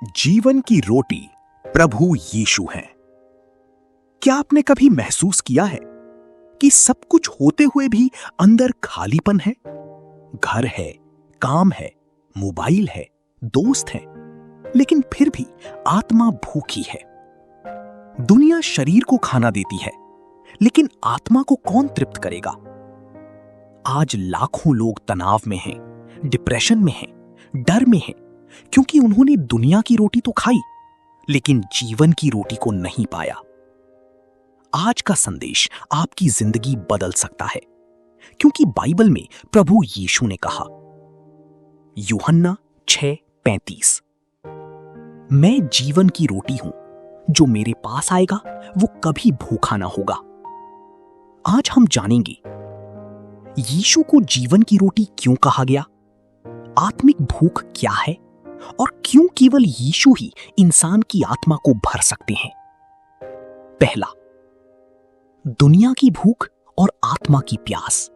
जीवन की रोटी प्रभु यीशु हैं। क्या आपने कभी महसूस किया है कि सब कुछ होते हुए भी अंदर खालीपन है? घर है, काम है, मोबाइल है, दोस्त हैं, लेकिन फिर भी आत्मा भूखी है। दुनिया शरीर को खाना देती है, लेकिन आत्मा को कौन तृप्त करेगा? आज लाखों लोग तनाव में हैं, डिप्रेशन में हैं, डर में हैं, क्योंकि उन्होंने दुनिया की रोटी तो खाई, लेकिन जीवन की रोटी को नहीं पाया। आज का संदेश आपकी जिंदगी बदल सकता है, क्योंकि बाइबल में प्रभु यीशु ने कहा, यूहन्ना 6:35, मैं जीवन की रोटी हूं, जो मेरे पास आएगा वो कभी भूखा ना होगा। आज हम जानेंगे यीशु को जीवन की रोटी क्यों कहा गया, आत्मिक भूख क्या है और क्यों केवल यीशु ही इंसान की आत्मा को भर सकते हैं। पहला, दुनिया की भूख और आत्मा की प्यास।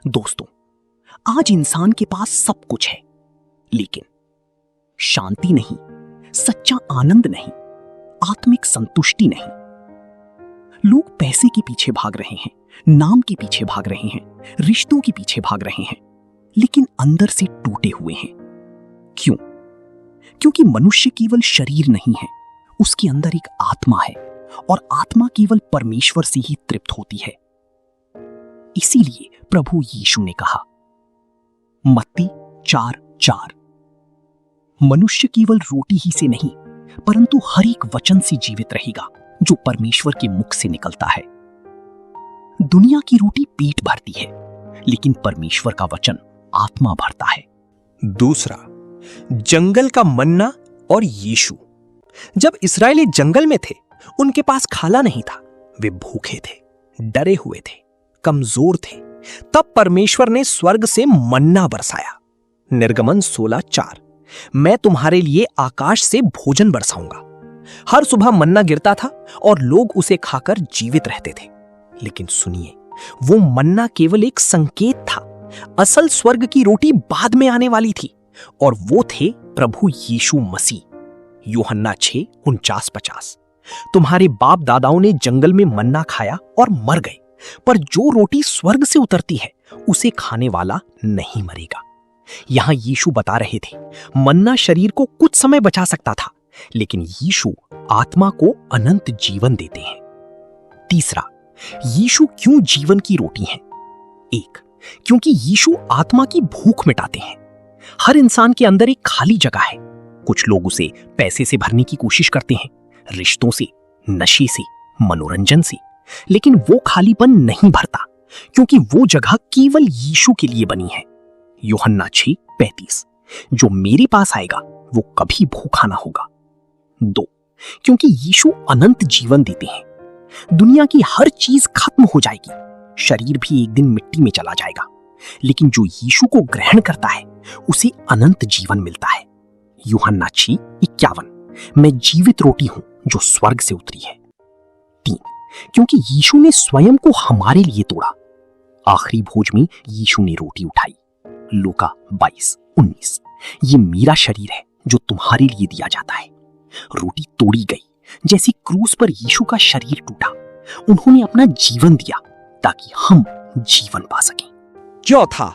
दोस्तों, आज इंसान के पास सब कुछ है, लेकिन शांति नहीं, सच्चा आनंद नहीं, आत्मिक संतुष्टि नहीं। लोग पैसे के पीछे भाग रहे हैं, नाम के पीछे भाग रहे हैं, रिश्तों के पीछे भाग रहे हैं, लेकिन अंदर से टूटे हुए हैं। क्यों? क्योंकि मनुष्य केवल शरीर नहीं है, उसके अंदर एक आत्मा है, और आत्मा केवल परमेश्वर से ही तृप्त होती है। इसीलिए प्रभु यीशु ने कहा, मत्ती 4:4, मनुष्य केवल रोटी ही से नहीं, परंतु हर एक वचन से जीवित रहेगा जो परमेश्वर के मुख से निकलता है। दुनिया की रोटी पेट भरती है, लेकिन परमेश्वर का वचन आत्मा भरता है। दूसरा, जंगल का मन्ना और यीशु। जब इस्राएली जंगल में थे, उनके पास खाना नहीं था, वे भूखे थे, डरे हुए थे, कमजोर थे। तब परमेश्वर ने स्वर्ग से मन्ना बरसाया। निर्गमन 16:4, मैं तुम्हारे लिए आकाश से भोजन बरसाऊंगा। हर सुबह मन्ना गिरता था और लोग उसे खाकर जीवित रहते थे। लेकिन सुनिए, वो मन्ना केवल एक संकेत था। असल स्वर्ग की रोटी बाद में आने वाली थी, और वो थे प्रभु यीशु मसीह। यूहन्ना 6:49-50, तुम्हारे बाप दादाओं ने जंगल में मन्ना खाया और मर गए, पर जो रोटी स्वर्ग से उतरती है उसे खाने वाला नहीं मरेगा। यहां यीशु बता रहे थे, मन्ना शरीर को कुछ समय बचा सकता था, लेकिन यीशु आत्मा को अनंत जीवन देते हैं। तीसरा, यीशु क्यों जीवन की रोटी हैं? एक, क्योंकि यीशु आत्मा की भूख मिटाते हैं। हर इंसान के अंदर एक खाली जगह है। कुछ लोग उसे पैसे से भरने की कोशिश करते हैं, रिश्तों से, नशे से, मनोरंजन से, लेकिन वो खालीपन नहीं भरता, क्योंकि वो जगह केवल यीशु के लिए बनी है। यूहन्ना 6:35, जो मेरे पास आएगा वो कभी भूखा ना होगा। 2, क्योंकि यीशु अनंत जीवन देते हैं। दुनिया की हर चीज खत्म हो जाएगी, शरीर भी एक दिन मिट्टी में चला जाएगा, लेकिन जो यीशु को ग्रहण करता है उसे अनंत जीवन मिलता है। यूहन्ना 6:51, मैं जीवित रोटी हूं जो स्वर्ग से उतरी है। 3, क्योंकि यीशु ने स्वयं को हमारे लिए तोड़ा। आखिरी भोज में यीशु ने रोटी उठाई। लूका 22:19, ये मेरा शरीर है जो तुम्हारे लिए दिया जाता है। रोटी तोड़ी गई, जैसे क्रूस पर यीशु का शरीर टूटा। उन्होंने अपना जीवन दिया ताकि हम जीवन पा सकें। चौथा,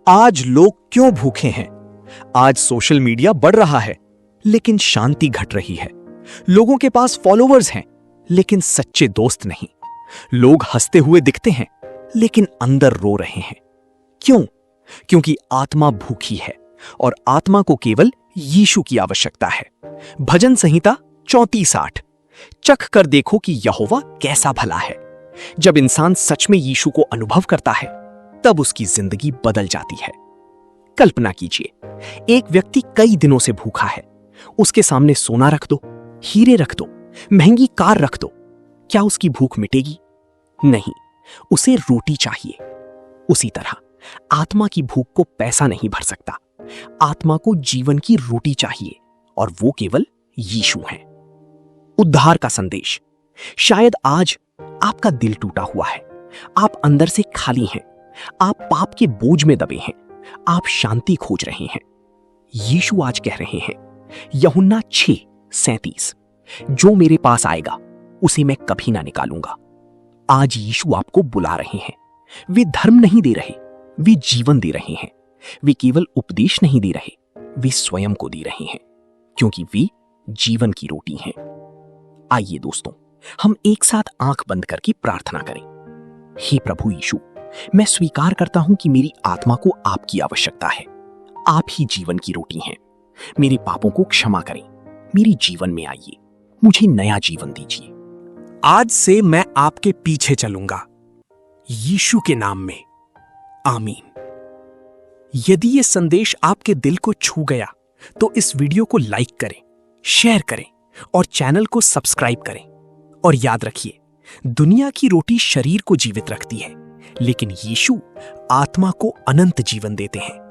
आज लोग क्यों भूखे हैं? आज सोशल मीडिया बढ़ रहा है, लेकिन शांति घट रही है। लोगों के पास फॉलोवर्स हैं, लेकिन सच्चे दोस्त नहीं। लोग हंसते हुए दिखते हैं, लेकिन अंदर रो रहे हैं। क्यों? क्योंकि आत्मा भूखी है, और आत्मा को केवल यीशु की आवश्यकता है। भजन संहिता 34:8, चख कर देखो कि यहोवा कैसा भला है। जब इंसान सच में यीशु को अनुभव करता है, तब उसकी जिंदगी बदल जाती है। कल्पना कीजिए, एक व्यक्ति कई दिनों से भूखा है। उसके सामने सोना रख दो, हीरे रख दो, महंगी कार रख दो, क्या उसकी भूख मिटेगी? नहीं, उसे रोटी चाहिए। उसी तरह आत्मा की भूख को पैसा नहीं भर सकता। आत्मा को जीवन की रोटी चाहिए, और वो केवल यीशु है। उद्धार का संदेश। शायद आज आपका दिल टूटा हुआ है, आप अंदर से खाली हैं, आप पाप के बोझ में दबे हैं, आप शांति खोज रहे हैं। यीशु आज कह रहे हैं, यूहन्ना 6:37, जो मेरे पास आएगा उसे मैं कभी ना निकालूंगा। आज यीशु आपको बुला रहे हैं। वे धर्म नहीं दे रहे, वे जीवन दे रहे हैं। वे केवल उपदेश नहीं दे रहे, वे स्वयं को दे रहे हैं, क्योंकि वे जीवन की रोटी हैं। आइए दोस्तों, हम एक साथ आंख बंद करके प्रार्थना करें। हे प्रभु यीशु, मैं स्वीकार करता हूं कि मेरी आत्मा को आपकी आवश्यकता है। आप ही जीवन की रोटी हैं। मेरे पापों को क्षमा करें, मेरे जीवन में आइए, मुझे नया जीवन दीजिए। आज से मैं आपके पीछे चलूंगा, यीशु के नाम में, आमीन। यदि ये संदेश आपके दिल को छू गया तो इस वीडियो को लाइक करें, शेयर करें और चैनल को सब्सक्राइब करें। और याद रखिए, दुनिया की रोटी शरीर को जीवित रखती है, लेकिन यीशु आत्मा को अनंत जीवन देते हैं।